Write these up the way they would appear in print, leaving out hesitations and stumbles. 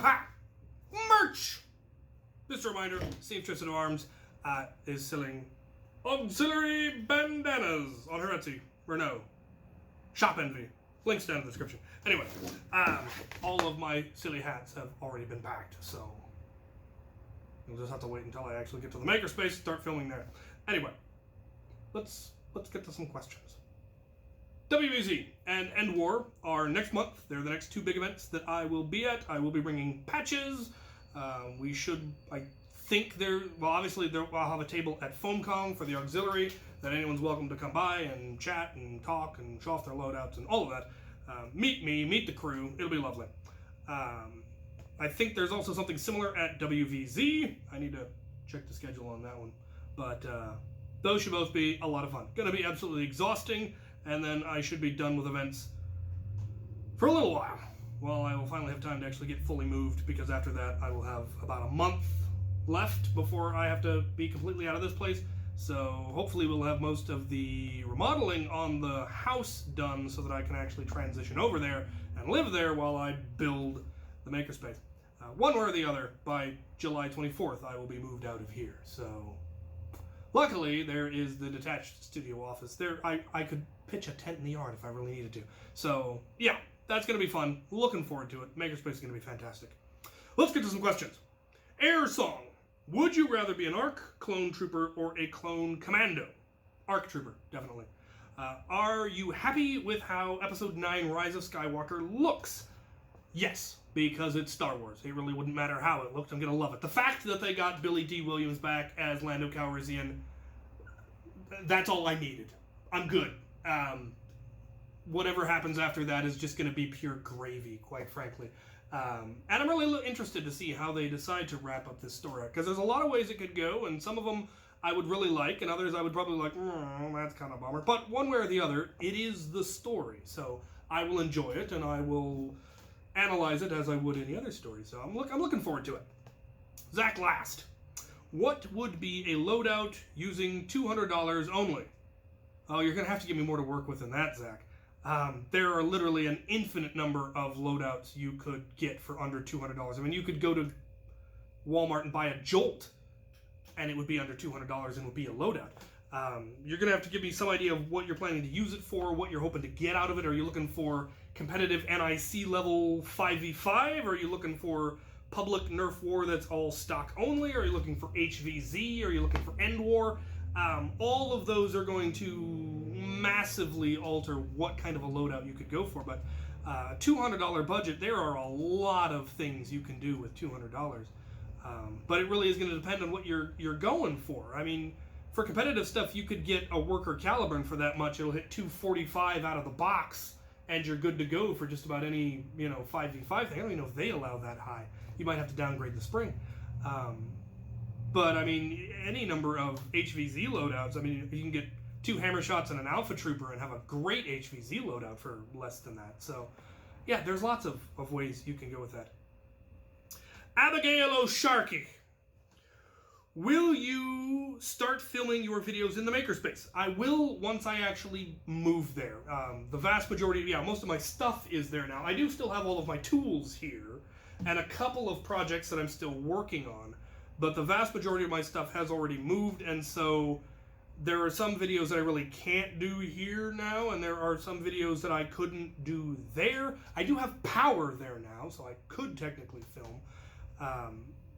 merch! Just a reminder, Seamstress of Arms is selling auxiliary bandanas on her Etsy. Renault. Shop Envy. Links down in the description. Anyway, all of my silly hats have already been packed, so you'll just have to wait until I actually get to the Makerspace and start filming there. Anyway, let's get to some questions. WBZ and End War are next month. They're the next two big events that I will be at. I will be bringing patches. We should, I think obviously I'll have a table at FoamCon for the auxiliary that anyone's welcome to come by and chat and talk and show off their loadouts and all of that. Meet me, meet the crew. It'll be lovely. I think there's also something similar at WVZ. I need to check the schedule on that one. But those should both be a lot of fun. Gonna be absolutely exhausting, and then I should be done with events for a little while. Well, I will finally have time to actually get fully moved, because after that I will have about a month left before I have to be completely out of this place. So hopefully we'll have most of the remodeling on the house done so that I can actually transition over there and live there while I build the Makerspace. One way or the other, by July 24th I will be moved out of here. So luckily there is the detached studio office there. I could pitch a tent in the yard if I really needed to. So yeah, that's going to be fun. Looking forward to it. Makerspace is going to be fantastic. Let's get to some questions. Air Song. Would you rather be an ARC clone trooper or a clone commando? ARC trooper, definitely. Are you happy with how Episode 9 Rise of Skywalker looks? Yes, because it's Star Wars. It really wouldn't matter how it looked. I'm going to love it. The fact that they got Billy D. Williams back as Lando Calrissian, that's all I needed. I'm good. Whatever happens after that is just going to be pure gravy, quite frankly. And I'm really interested to see how they decide to wrap up this story, because there's a lot of ways it could go, and some of them I would really like, and others I would probably like, that's kind of a bummer. But one way or the other, it is the story, so I will enjoy it, and I will analyze it as I would any other story. So I'm looking forward to it. Zach Last. What would be a loadout using $200 only? Oh, you're going to have to give me more to work with than that, Zach. There are literally an infinite number of loadouts you could get for under $200. I mean, you could go to Walmart and buy a Jolt, and it would be under $200 and would be a loadout. You're going to have to give me some idea of what you're planning to use it for, what you're hoping to get out of it. Are you looking for competitive NIC level 5v5? Are you looking for public Nerf war that's all stock only? Are you looking for HVZ? Are you looking for End War? All of those are going to massively alter what kind of a loadout you could go for, but $200 budget, there are a lot of things you can do with $200. But it really is going to depend on what you're going for. I mean, for competitive stuff, you could get a worker Caliburn for that much. It'll hit 245 out of the box, and you're good to go for just about any 5v5 thing. I don't even know if they allow that high. You might have to downgrade the spring. But I mean, any number of HVZ loadouts. I mean, you can get 2 hammer shots and an alpha trooper and have a great HVZ loadout for less than that. So yeah, there's lots of ways you can go with that. Abigail O'Sharkey. Will you start filming your videos in the Makerspace? I will, once I actually move there. The vast majority, most of my stuff is there now. I do still have all of my tools here and a couple of projects that I'm still working on, but the vast majority of my stuff has already moved, and so there are some videos that I really can't do here now, and there are some videos that I couldn't do there. I do have power there now, so I could technically film.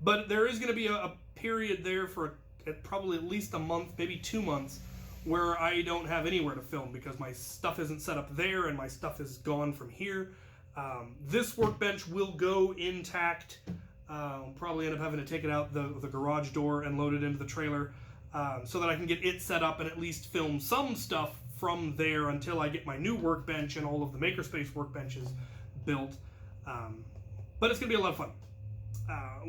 But there is going to be a period there for probably at least a month, maybe 2 months, where I don't have anywhere to film because my stuff isn't set up there and my stuff is gone from here. This workbench will go intact. Probably end up having to take it out the garage door and load it into the trailer so that I can get it set up and at least film some stuff from there until I get my new workbench and all of the Makerspace workbenches built. But it's going to be a lot of fun.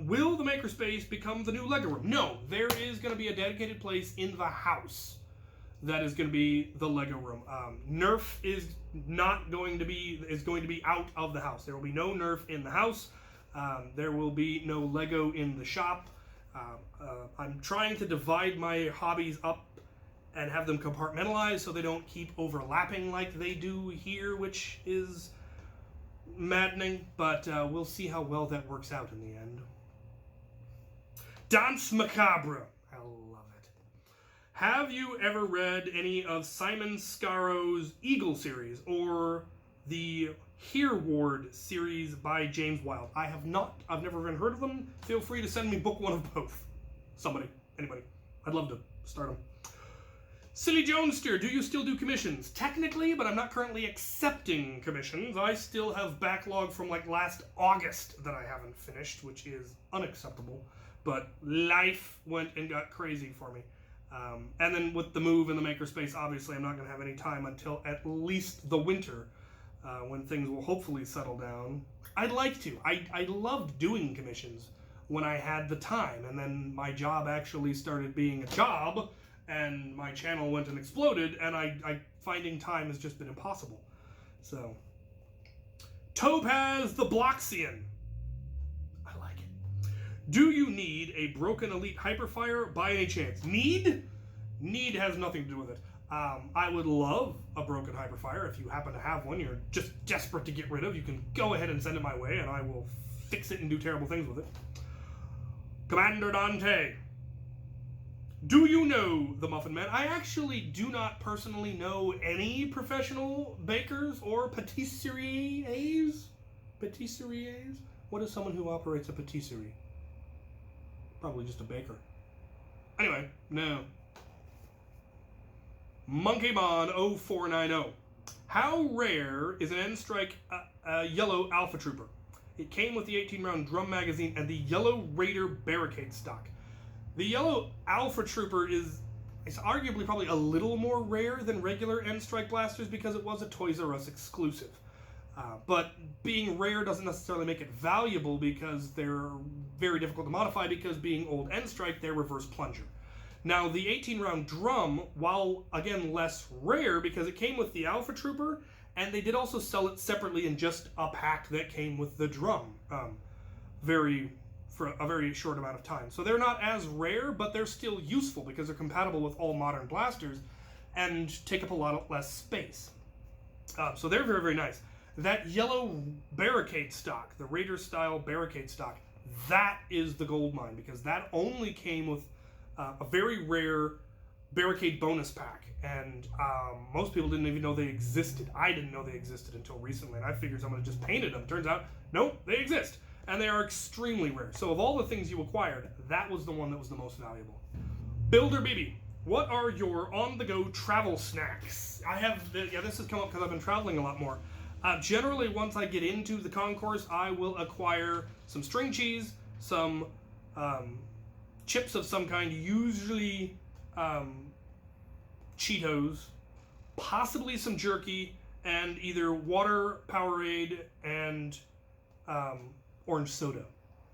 Will the Makerspace become the new Lego room? No, there is going to be a dedicated place in the house that is going to be the Lego room. Nerf is going to be out of the house. There will be no Nerf in the house. There will be no Lego in the shop. I'm trying to divide my hobbies up and have them compartmentalized so they don't keep overlapping like they do here, which is maddening, but we'll see how well that works out in the end. Danse Macabre. I love it. Have you ever read any of Simon Scarrow's Eagle series or the Hereward series by James Wilde? I have not. I've never even heard of them. Feel free to send me book one of both. Somebody. Anybody. I'd love to start them. Silly Jonester, do you still do commissions? Technically, but I'm not currently accepting commissions. I still have backlog from like last August that I haven't finished, which is unacceptable. But life went and got crazy for me. And then with the move in the makerspace, obviously I'm not going to have any time until at least the winter, when things will hopefully settle down. I'd like to. I loved doing commissions when I had the time, and then my job actually started being a job, and my channel went and exploded, and finding time has just been impossible. So, Topaz the Bloxian. I like it. Do you need a broken elite hyperfire by any chance? Need? Need has nothing to do with it. I would love a broken hyperfire. If you happen to have one you're just desperate to get rid of, you can go ahead and send it my way, and I will fix it and do terrible things with it. Commander Dante. Do you know the Muffin Man? I actually do not personally know any professional bakers or patisseries. Patisseries? What is someone who operates a patisserie? Probably just a baker. Anyway, no. Monkeybon 0490. How rare is an N-Strike yellow Alpha Trooper? It came with the 18-round drum magazine and the yellow Raider barricade stock. The yellow Alpha Trooper is arguably probably a little more rare than regular N-Strike blasters because it was a Toys R Us exclusive. But being rare doesn't necessarily make it valuable because they're very difficult to modify because being old N-Strike, they're reverse plunger. Now, the 18-round drum, while again less rare because it came with the Alpha Trooper, and they did also sell it separately in just a pack that came with the drum. For a very short amount of time. So they're not as rare, but they're still useful because they're compatible with all modern blasters and take up a lot less space. So they're very, very nice. That yellow barricade stock, the Raider style barricade stock, that is the gold mine because that only came with a very rare barricade bonus pack. And most people didn't even know they existed. I didn't know they existed until recently, and I figured someone had just painted them. Turns out, nope, they exist. And they are extremely rare. So of all the things you acquired, that was the one that was the most valuable. Builder BB, what are your on-the-go travel snacks? This has come up because I've been traveling a lot more. Generally, once I get into the concourse, I will acquire some string cheese, some chips of some kind, usually Cheetos, possibly some jerky, and either water, Powerade, and orange soda,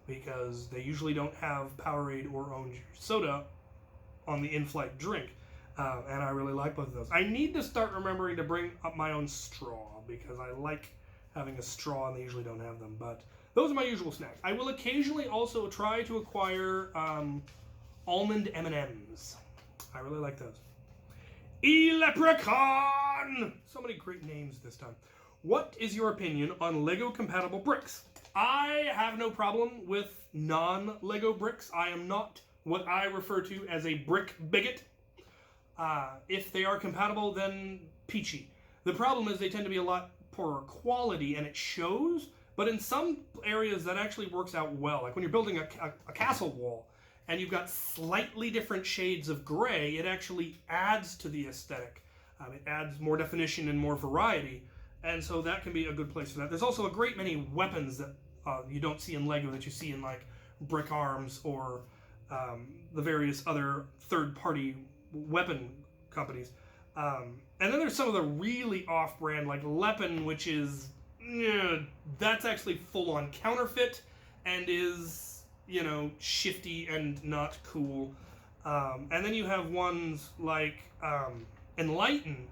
because they usually don't have Powerade or orange soda on the in-flight drink, and I really like both of those. I need to start remembering to bring up my own straw, because I like having a straw and they usually don't have them, but those are my usual snacks. I will occasionally also try to acquire almond M&Ms. I really like those. Leprechaun! So many great names this time. What is your opinion on Lego compatible bricks? I have no problem with non-Lego bricks. I am not what I refer to as a brick bigot. If they are compatible, then peachy. The problem is they tend to be a lot poorer quality, and it shows, but in some areas that actually works out well. Like when you're building a castle wall, and you've got slightly different shades of gray, it actually adds to the aesthetic. It adds more definition and more variety, and so that can be a good place for that. There's also a great many weapons that you don't see in Lego that you see in like Brick Arms or the various other third-party weapon companies. And then there's some of the really off-brand, like Leprechaun, which is, that's actually full-on counterfeit and is, shifty and not cool. And then you have ones like Enlighten,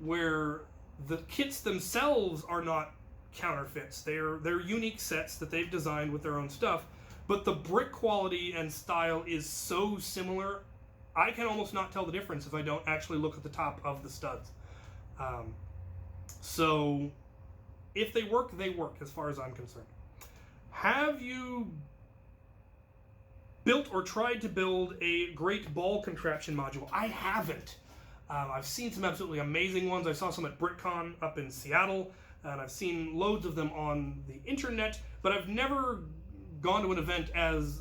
where the kits themselves are not counterfeits. They're unique sets that they've designed with their own stuff, but the brick quality and style is so similar, I can almost not tell the difference if I don't actually look at the top of the studs. So If they work, they work, as far as I'm concerned. Have you built or tried to build a great ball contraption module? I haven't. I've seen some absolutely amazing ones. I saw some at BritCon up in Seattle, and I've seen loads of them on the internet, but I've never gone to an event as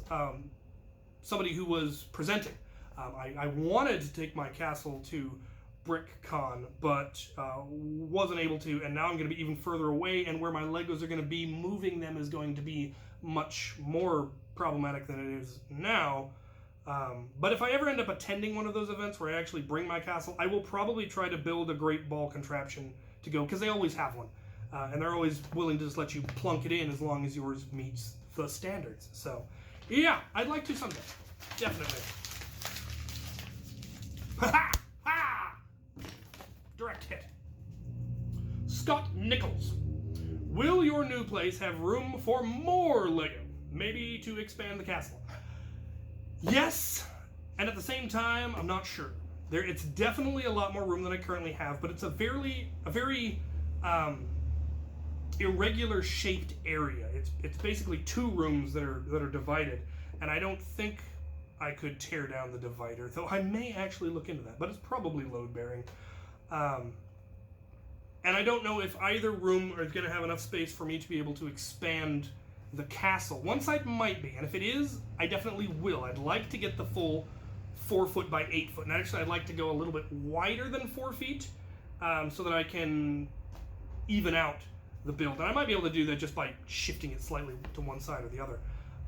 somebody who was presenting. I wanted to take my castle to BritCon, but wasn't able to, and now I'm going to be even further away, and where my Legos are going to be, moving them is going to be much more problematic than it is now. But if I ever end up attending one of those events where I actually bring my castle, I will probably try to build a great ball contraption to go, because they always have one. And they're always willing to just let you plunk it in as long as yours meets the standards. So, yeah, I'd like to someday. Definitely. Ha ha! Direct hit. Scott Nichols. Will your new place have room for more Lego? Maybe to expand the castle? Yes, and at the same time, I'm not sure. It's definitely a lot more room than I currently have, but it's a very irregular shaped area. It's basically 2 rooms that are divided, and I don't think I could tear down the divider, though I may actually look into that, but it's probably load bearing. And I don't know if either room is going to have enough space for me to be able to expand the castle. One side might be, and if it is, I definitely will. I'd like to get the full 4 foot by 8 foot, and actually I'd like to go a little bit wider than 4 feet, so that I can even out the build. And I might be able to do that just by shifting it slightly to one side or the other.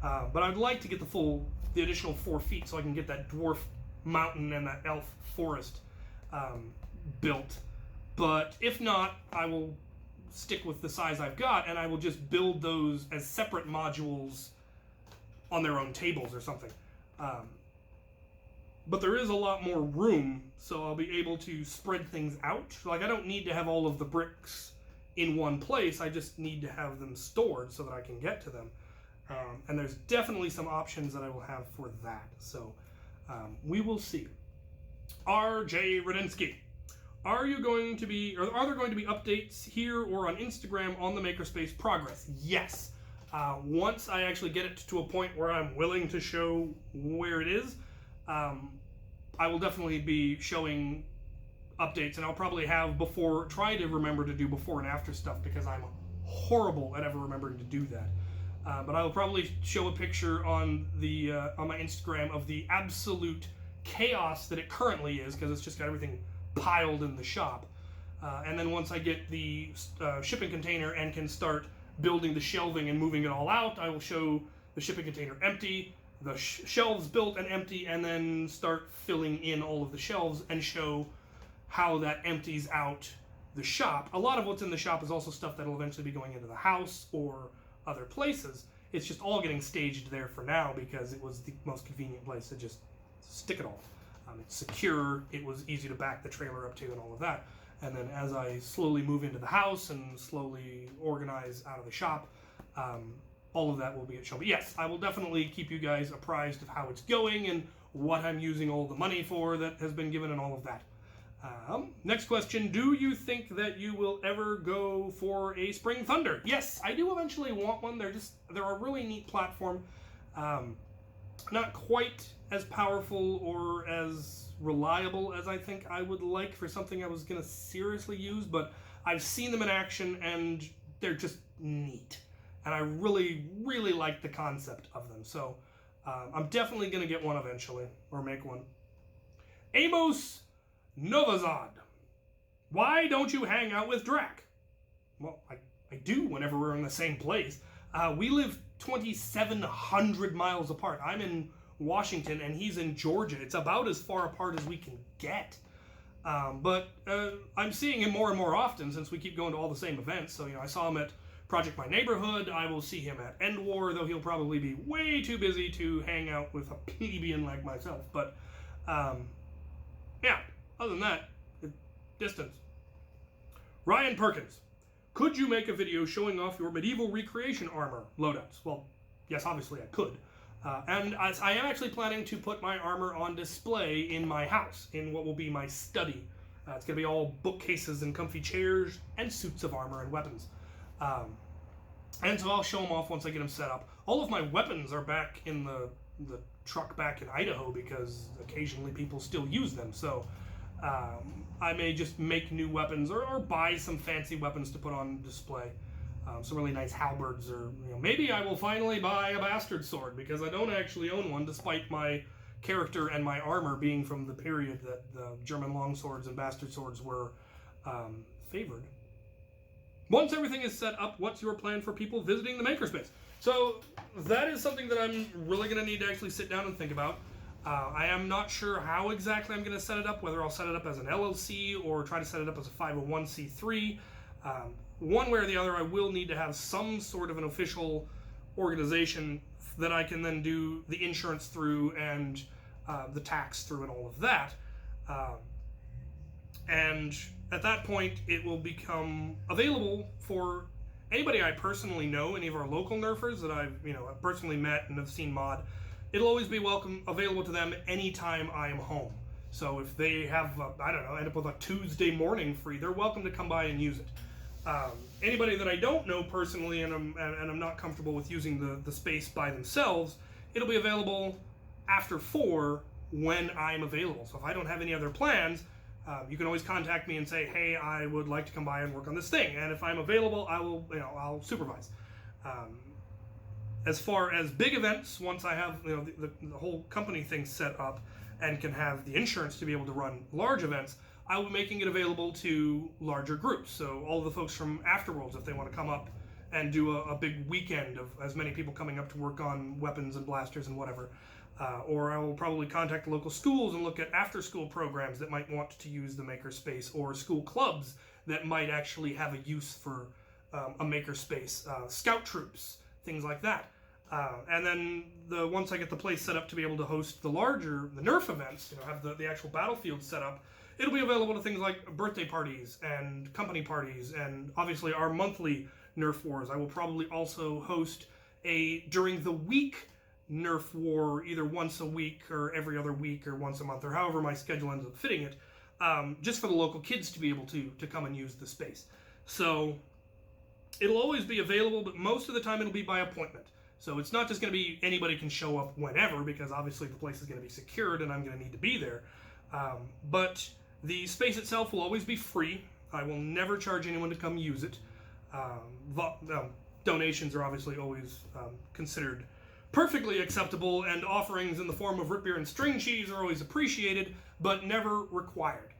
But I'd like to get the additional 4 feet so I can get that dwarf mountain and that elf forest built. But if not, I will stick with the size I've got, and I will just build those as separate modules on their own tables or something. But there is a lot more room, so I'll be able to spread things out. Like, I don't need to have all of the bricks in one place, I just need to have them stored so that I can get to them. And there's definitely some options that I will have for that. So we will see. R.J. Radinsky. Are there going to be updates here or on Instagram on the Makerspace progress? Yes. Once I actually get it to a point where I'm willing to show where it is, I will definitely be showing updates, and I'll probably have try to remember to do before and after stuff, because I'm horrible at ever remembering to do that. But I will probably show a picture on my Instagram of the absolute chaos that it currently is, because it's just got everything piled in the shop. And then once I get the shipping container and can start building the shelving and moving it all out, I will show the shipping container empty, the shelves built and empty, and then start filling in all of the shelves and show how that empties out the shop. A lot of what's in the shop is also stuff that will eventually be going into the house or other places. It's just all getting staged there for now because it was the most convenient place to just stick it all. It's secure, it was easy to back the trailer up to, and all of that. And then as I slowly move into the house and slowly organize out of the shop, all of that will be at show. But yes, I will definitely keep you guys apprised of how it's going and what I'm using all the money for that has been given and all of that. Next question, do you think that you will ever go for a Spring Thunder? Yes, I do eventually want one. They're a really neat platform. Not quite as powerful or as reliable as I think I would like for something I was going to seriously use, but I've seen them in action and they're just neat. And I really, really like the concept of them. So I'm definitely going to get one eventually, or make one. Amos Novazad. Why don't you hang out with Drac? Well, I do whenever we're in the same place. We live 2,700 miles apart. I'm in Washington and he's in Georgia. It's about as far apart as we can get. But I'm seeing him more and more often since we keep going to all the same events. So, I saw him at Project My Neighborhood. I will see him at End War, though he'll probably be way too busy to hang out with a plebeian like myself. But, yeah, other than that, distance. Ryan Perkins. Could you make a video showing off your medieval recreation armor loadouts? Well, yes, obviously I could. And I am actually planning to put my armor on display in my house, in what will be my study. It's going to be all bookcases and comfy chairs and suits of armor and weapons. And so I'll show them off once I get them set up. All of my weapons are back in the truck back in Idaho because occasionally people still use them. So I may just make new weapons or buy some fancy weapons to put on display. Some really nice halberds, or maybe I will finally buy a bastard sword because I don't actually own one, despite my character and my armor being from the period that the German longswords and bastard swords were favored. Once everything is set up, what's your plan for people visiting the Makerspace? So that is something that I'm really going to need to actually sit down and think about. I am not sure how exactly I'm going to set it up, whether I'll set it up as an LLC or try to set it up as a 501c3. One way or the other, I will need to have some sort of an official organization that I can then do the insurance through and the tax through and all of that. And at that point, it will become available for anybody I personally know, any of our local nerfers that I've personally met and have seen mod. It'll always be available to them anytime I am home. So if they have, end up with a Tuesday morning free, they're welcome to come by and use it. Anybody that I don't know personally and I'm not comfortable with using the space by themselves, it'll be available after 4 when I'm available. So if I don't have any other plans, you can always contact me and say, hey, I would like to come by and work on this thing. And if I'm available, I'll supervise. As far as big events, once I have the whole company thing set up and can have the insurance to be able to run large events, I will be making it available to larger groups. So all of the folks from Afterworlds, if they want to come up and do a big weekend of as many people coming up to work on weapons and blasters and whatever. Or I will probably contact the local schools and look at after-school programs that might want to use the Makerspace, or school clubs that might actually have a use for a Makerspace, scout troops, things like that. And then once I get the place set up to be able to host the Nerf events, have the actual battlefield set up, it'll be available to things like birthday parties and company parties, and obviously our monthly Nerf wars. I will probably also host a during the week Nerf war, either once a week or every other week or once a month, or however my schedule ends up fitting it, just for the local kids to be able to come and use the space. So it'll always be available, but most of the time it'll be by appointment. So it's not just going to be anybody can show up whenever, because obviously the place is going to be secured and I'm going to need to be there. But the space itself will always be free. I will never charge anyone to come use it. Donations are obviously always considered perfectly acceptable, and offerings in the form of root beer and string cheese are always appreciated, but never required.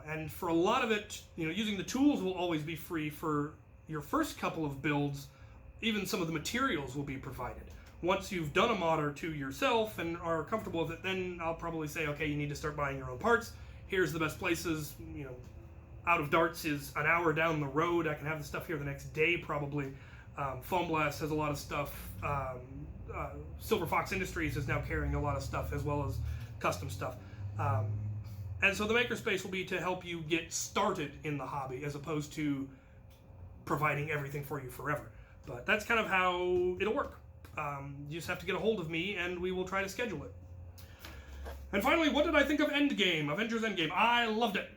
And for a lot of it, using the tools will always be free for your first couple of builds. Even some of the materials will be provided. Once you've done a mod or two yourself and are comfortable with it, then I'll probably say, okay, you need to start buying your own parts. Here's the best places. Out of Darts is an hour down the road. I can have the stuff here the next day probably. Foam Blast has a lot of stuff. Silver Fox Industries is now carrying a lot of stuff, as well as custom stuff. And so the Makerspace will be to help you get started in the hobby, as opposed to providing everything for you forever. But that's kind of how it'll work. You just have to get a hold of me, and we will try to schedule it. And finally, what did I think of Endgame, Avengers Endgame? I loved it.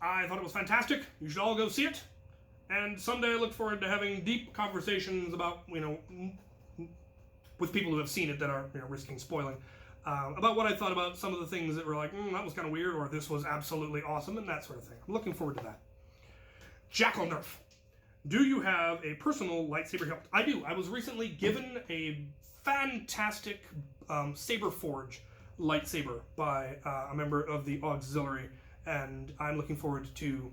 I thought it was fantastic. You should all go see it. And someday I look forward to having deep conversations about, with people who have seen it that are, risking spoiling, about what I thought about some of the things that were like, that was kind of weird, or this was absolutely awesome, and that sort of thing. I'm looking forward to that. Jackal Nerf. Do you have a personal lightsaber hilt? I do. I was recently given a fantastic Saber Forge lightsaber by a member of the auxiliary, and I'm looking forward to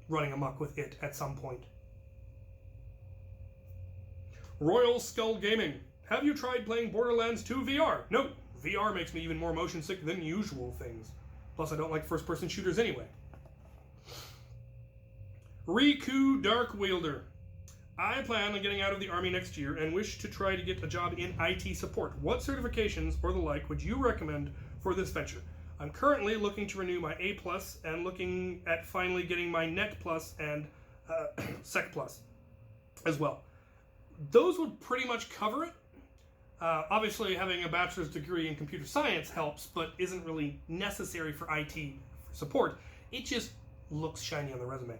running amok with it at some point. Royal Skull Gaming. Have you tried playing Borderlands 2 VR? No. VR makes me even more motion sick than usual things. Plus, I don't like first-person shooters anyway. Riku Dark Wielder. I plan on getting out of the Army next year and wish to try to get a job in IT support. What certifications or the like would you recommend for this venture? I'm currently looking to renew my A+, and looking at finally getting my Net+ and Sec+ as well. Those would pretty much cover it. Obviously, having a bachelor's degree in computer science helps, but isn't really necessary for IT support. It just looks shiny on the resume.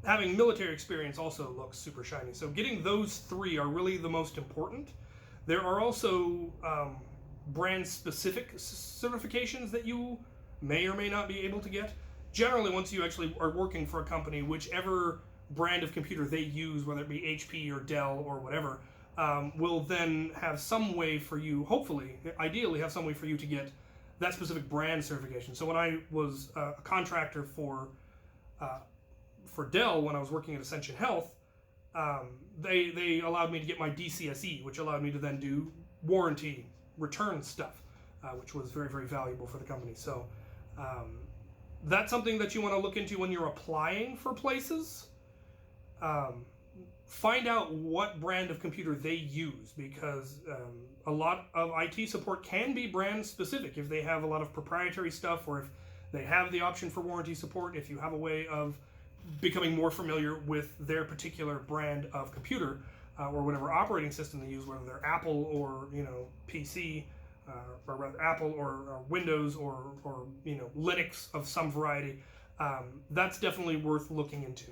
having military experience also looks super shiny. So getting those 3 are really the most important. There are also brand-specific certifications that you may or may not be able to get. Generally, once you actually are working for a company, whichever brand of computer they use, whether it be HP or Dell or whatever, will then have some way for you, hopefully, ideally have some way for you to get that specific brand certification. So when I was a contractor for Dell, when I was working at Ascension Health, they allowed me to get my DCSE, which allowed me to then do warranty return stuff, which was very, very valuable for the company. So that's something that you want to look into when you're applying for places. Find out what brand of computer they use, because a lot of IT support can be brand specific. If they have a lot of proprietary stuff, or if they have the option for warranty support, if you have a way of becoming more familiar with their particular brand of computer, or whatever operating system they use, whether they're Apple or PC, or rather Apple or Windows or Linux of some variety, that's definitely worth looking into.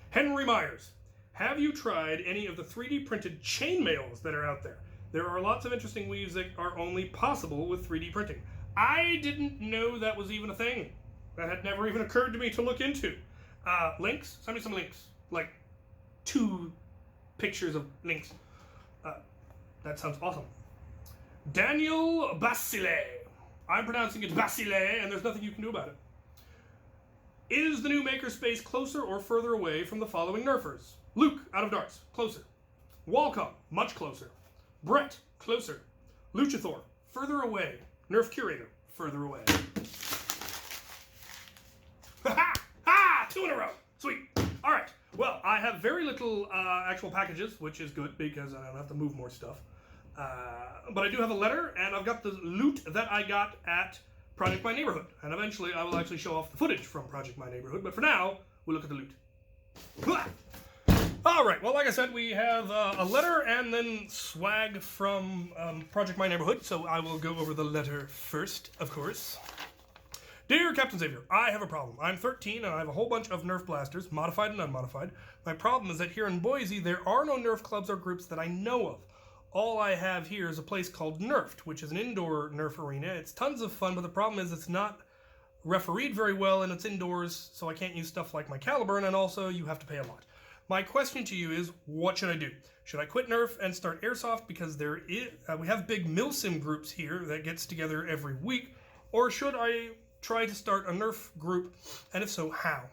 Henry Myers, have you tried any of the 3D printed chainmails that are out there? There are lots of interesting weaves that are only possible with 3D printing. I didn't know that was even a thing. That had never even occurred to me to look into. Links? Send me some links. Like 2 pictures of links. That sounds awesome. Daniel Basile. I'm pronouncing it Basile, and there's nothing you can do about it. Is the new MakerSpace closer or further away from the following nerfers? Luke, out of darts, closer. Walcom, much closer. Brett, closer. Luchathor, further away. Nerf Curator, further away. Ha! Ha! 2 in a row. Sweet. All right. Well, I have very little actual packages, which is good because I don't have to move more stuff. But I do have a letter, and I've got the loot that I got at Project My Neighborhood. And eventually I will actually show off the footage from Project My Neighborhood. But for now, we'll look at the loot. All right. Well, like I said, we have a letter and then swag from Project My Neighborhood. So I will go over the letter first, of course. Dear Captain Xavier, I have a problem. I'm 13 and I have a whole bunch of Nerf blasters, modified and unmodified. My problem is that here in Boise, there are no Nerf clubs or groups that I know of. All I have here is a place called Nerfed, which is an indoor Nerf arena. It's tons of fun, but the problem is it's not refereed very well and it's indoors, so I can't use stuff like my Caliburn, and also you have to pay a lot. My question to you is, what should I do? Should I quit Nerf and start Airsoft because we have big milsim groups here that gets together every week, or should I try to start a Nerf group, and if so, how?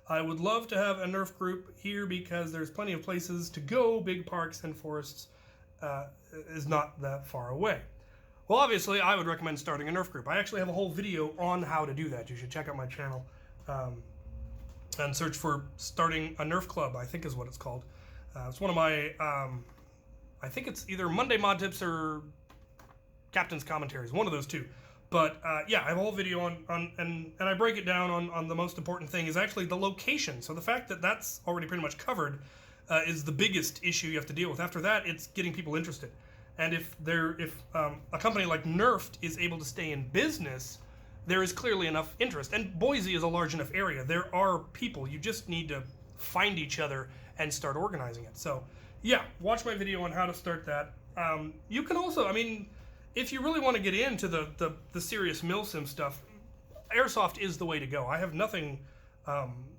I would love to have a Nerf group here because there's plenty of places to go. Big parks and forests is not that far away. Well, obviously, I would recommend starting a Nerf group. I actually have a whole video on how to do that. You should check out my channel and search for starting a Nerf club, I think is what it's called. It's one of my, I think it's either Monday Mod Tips or Captain's Commentaries, one of those 2. But yeah, I have a whole video on and I break it down on the most important thing is actually the location. So the fact that that's already pretty much covered is the biggest issue you have to deal with. After that, it's getting people interested. And if a company like Nerfed is able to stay in business, there is clearly enough interest. And Boise is a large enough area. There are people. You just need to find each other and start organizing it. So yeah, watch my video on how to start that. You can also, I mean, if you really want to get into the serious milsim stuff, Airsoft is the way to go. I have nothing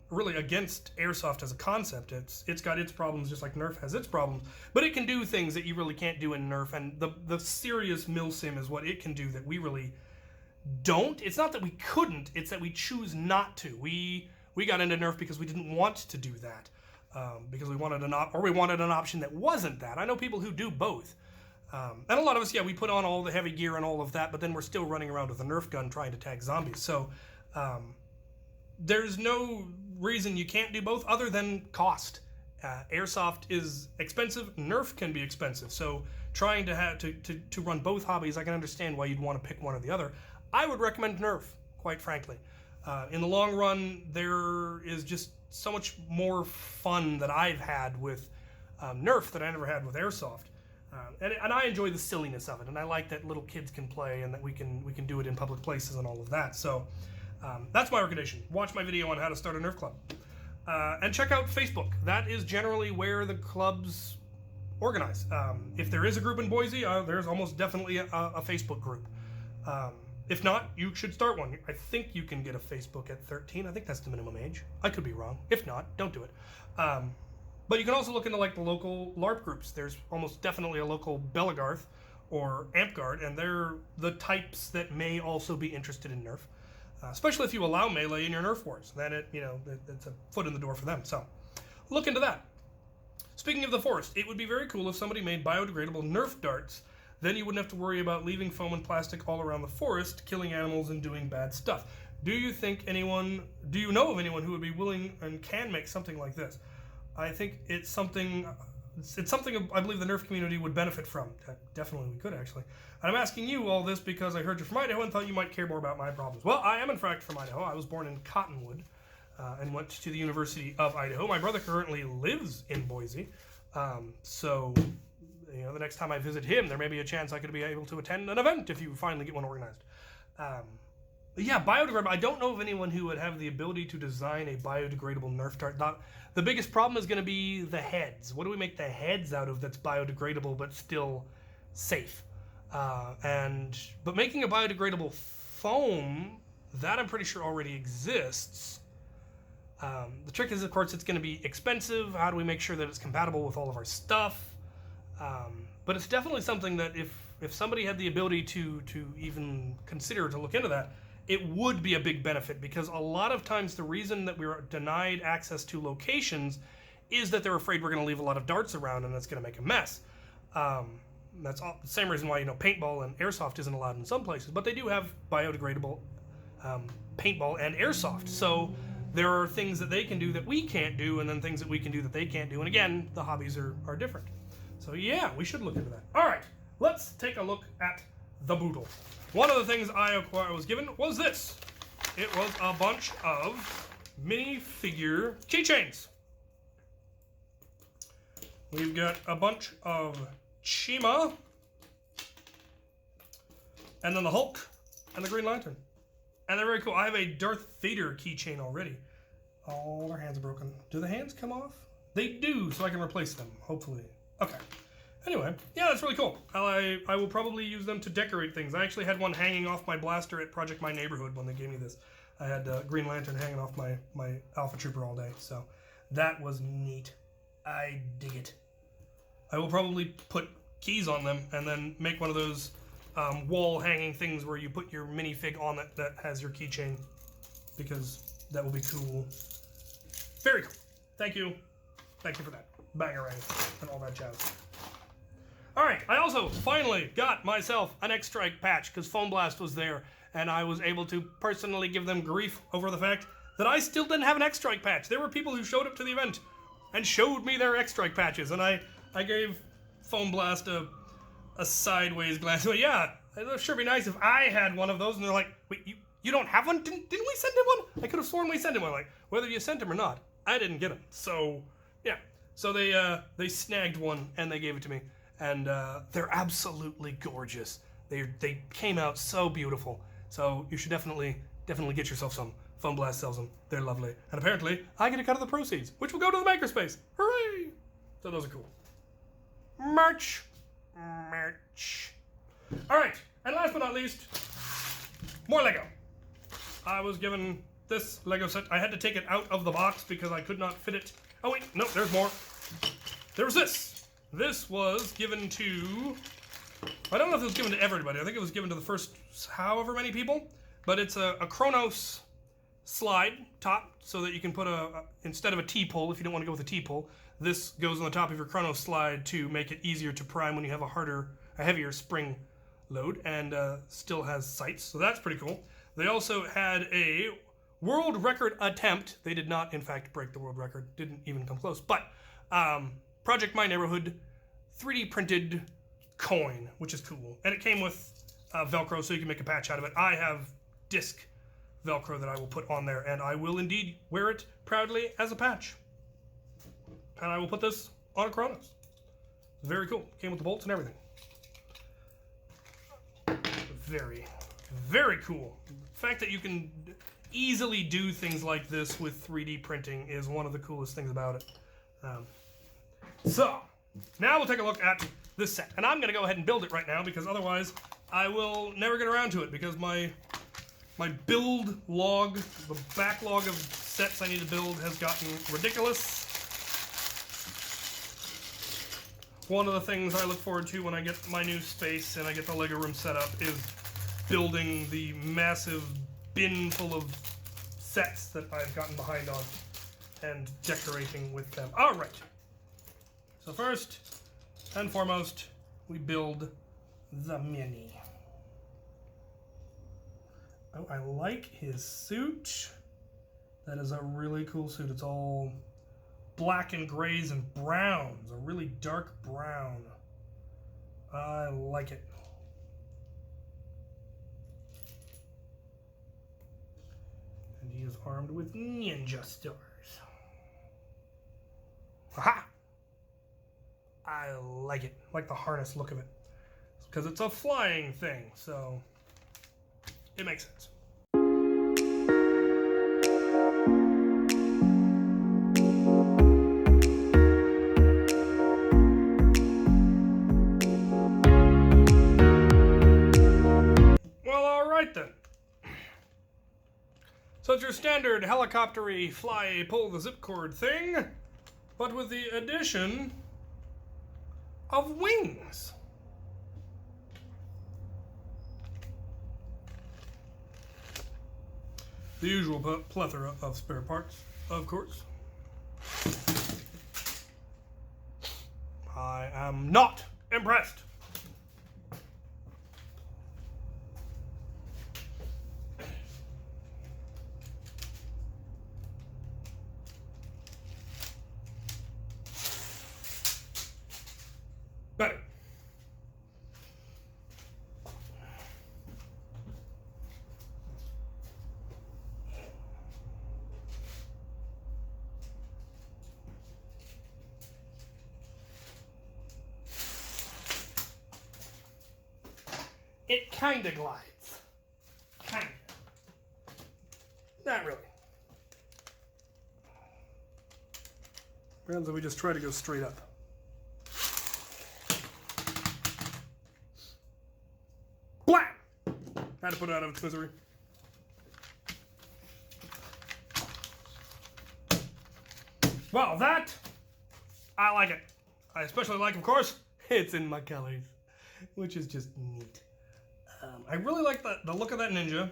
really against Airsoft as a concept. It's got its problems just like Nerf has its problems, but it can do things that you really can't do in Nerf, and the serious milsim is what it can do that we really don't. It's not that we couldn't, it's that we choose not to. We got into Nerf because we didn't want to do that, because we wanted an option that wasn't that. I know people who do both. And a lot of us, yeah, we put on all the heavy gear and all of that, but then we're still running around with a Nerf gun trying to tag zombies. So there's no reason you can't do both other than cost. Airsoft is expensive. Nerf can be expensive. So trying to run both hobbies, I can understand why you'd want to pick one or the other. I would recommend Nerf, quite frankly. In the long run, there is just so much more fun that I've had with Nerf that I never had with Airsoft. And I enjoy the silliness of it, and I like that little kids can play and that we can do it in public places and all of that. So that's my recommendation. Watch my video on how to start a Nerf club. And check out Facebook. That is generally where the clubs organize. If there is a group in Boise, there's almost definitely a Facebook group. If not, you should start one. I think you can get a Facebook at 13. I think that's the minimum age. I could be wrong. If not, don't do it. But you can also look into like the local LARP groups. There's almost definitely a local Belagarth or Ampguard, and they're the types that may also be interested in Nerf. Especially if you allow melee in your Nerf wars, then it's a foot in the door for them. So look into that. Speaking of the forest, it would be very cool if somebody made biodegradable Nerf darts. Then you wouldn't have to worry about leaving foam and plastic all around the forest, killing animals and doing bad stuff. Do you know of anyone who would be willing and can make something like this? I think it's something I believe the Nerf community would benefit from. Definitely we could, actually. And I'm asking you all this because I heard you're from Idaho and thought you might care more about my problems. Well, I am in fact from Idaho. I was born in Cottonwood and went to the University of Idaho. My brother currently lives in Boise. So, the next time I visit him, there may be a chance I could be able to attend an event if you finally get one organized. Yeah, biodegradable. I don't know of anyone who would have the ability to design a biodegradable Nerf dart. The biggest problem is going to be the heads. What do we make the heads out of that's biodegradable but still safe? But making a biodegradable foam, that I'm pretty sure already exists. The trick is, of course, it's going to be expensive. How do we make sure that it's compatible with all of our stuff? But it's definitely something that if somebody had the ability to even consider to look into that, it would be a big benefit, because a lot of times the reason that we're denied access to locations is that they're afraid we're going to leave a lot of darts around and that's going to make a mess. That's the same reason why paintball and airsoft isn't allowed in some places, but they do have biodegradable paintball and airsoft. So there are things that they can do that we can't do, and then things that we can do that they can't do. And again, the hobbies are different. So yeah, we should look into that. All right, let's take a look at the Boodle. One of the things I was given was this. It was a bunch of minifigure keychains. We've got a bunch of Chima, and then the Hulk, and the Green Lantern. And they're very cool. I have a Darth Vader keychain already. All their hands are broken. Do the hands come off? They do, so I can replace them, hopefully. Okay. Anyway, yeah, that's really cool. I will probably use them to decorate things. I actually had one hanging off my blaster at Project My Neighborhood when they gave me this. I had Green Lantern hanging off my Alpha Trooper all day, so that was neat. I dig it. I will probably put keys on them and then make one of those wall hanging things where you put your minifig on it that has your keychain, because that will be cool. Very cool. Thank you. Thank you for that. Bangarang and all that jazz. Alright, I also finally got myself an X-Strike patch, because Foam Blast was there, and I was able to personally give them grief over the fact that I still didn't have an X-Strike patch. There were people who showed up to the event and showed me their X-Strike patches, and I gave Foam Blast a sideways glance. Well, yeah, it would sure be nice if I had one of those. And they're like, wait, you don't have one? Didn't we send him one? I could have sworn we sent him one. Like, whether you sent him or not, I didn't get him. So, yeah. So they snagged one, and they gave it to me. And they're absolutely gorgeous. They came out so beautiful. So you should definitely get yourself some. Foam Blast sells them. They're lovely. And apparently, I get a cut of the proceeds, which will go to the Makerspace. Hooray! So those are cool. Merch. All right, and last but not least, more Lego. I was given this Lego set. I had to take it out of the box because I could not fit it. Oh wait, no, there's more. There was this. This was given to, I don't know if it was given to everybody. I think it was given to the first however many people, but it's a Kronos slide top, so that you can put instead of a T-pole, if you don't want to go with a T-pole, this goes on the top of your Kronos slide to make it easier to prime when you have a heavier spring load, and still has sights, so that's pretty cool. They also had a world record attempt. They did not, in fact, break the world record. Didn't even come close. But Project My Neighborhood 3D printed coin, which is cool. And it came with Velcro, so you can make a patch out of it. I have disc Velcro that I will put on there, and I will indeed wear it proudly as a patch. And I will put this on a Kronos. Very cool. Came with the bolts and everything. Very, very cool. The fact that you can easily do things like this with 3D printing is one of the coolest things about it. So, now we'll take a look at this set. And I'm going to go ahead and build it right now, because otherwise I will never get around to it, because my build log, the backlog of sets I need to build, has gotten ridiculous. One of the things I look forward to when I get my new space and I get the Lego room set up is building the massive bin full of sets that I've gotten behind on and decorating with them. All right. So first and foremost, we build the Mini. Oh, I like his suit. That is a really cool suit. It's all black and grays and browns, a really dark brown. I like it. And he is armed with ninja stars. Aha! I like it. I like the harness look of it. Because it's a flying thing, so it makes sense. Then. So it's your standard helicopter-y fly, pull the zip cord thing, but with the addition of wings. The usual plethora of spare parts, of course. I am not impressed. Better. It kinda glides. Kinda. Not really. Depends if we just try to go straight up. Had to put it out of its misery. Well, that, I like it. I especially like, of course, it's in my colors, which is just neat. I really like the look of that ninja.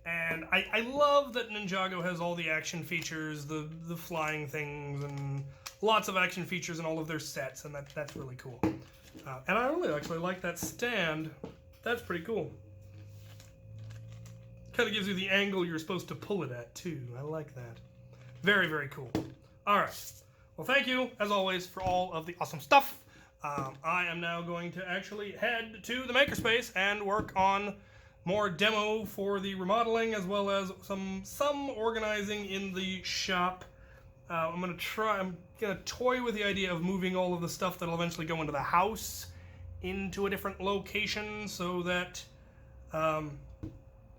And I love that Ninjago has all the action features, the flying things, and lots of action features in all of their sets, and that's really cool. And I really actually like that stand. That's pretty cool. Kind of gives you the angle you're supposed to pull it at, too. I like that. Very, very cool. All right. Well, thank you, as always, for all of the awesome stuff. I am now going to actually head to the Makerspace and work on more demo for the remodeling, as well as some organizing in the shop. I'm gonna toy with the idea of moving all of the stuff that'll eventually go into the house into a different location, so that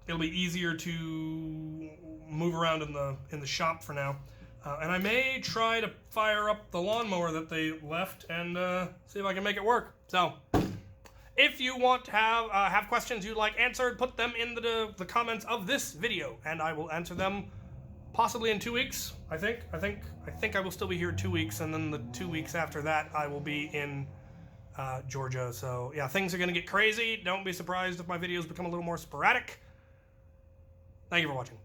it'll be easier to move around in the shop for now. And I may try to fire up the lawnmower that they left and see if I can make it work. So, if you want to have questions you'd like answered, put them in the comments of this video, and I will answer them possibly in 2 weeks. I think I will still be here 2 weeks, and then the 2 weeks after that I will be in Georgia. So yeah, things are gonna get crazy. Don't be surprised if my videos become a little more sporadic. Thank you for watching.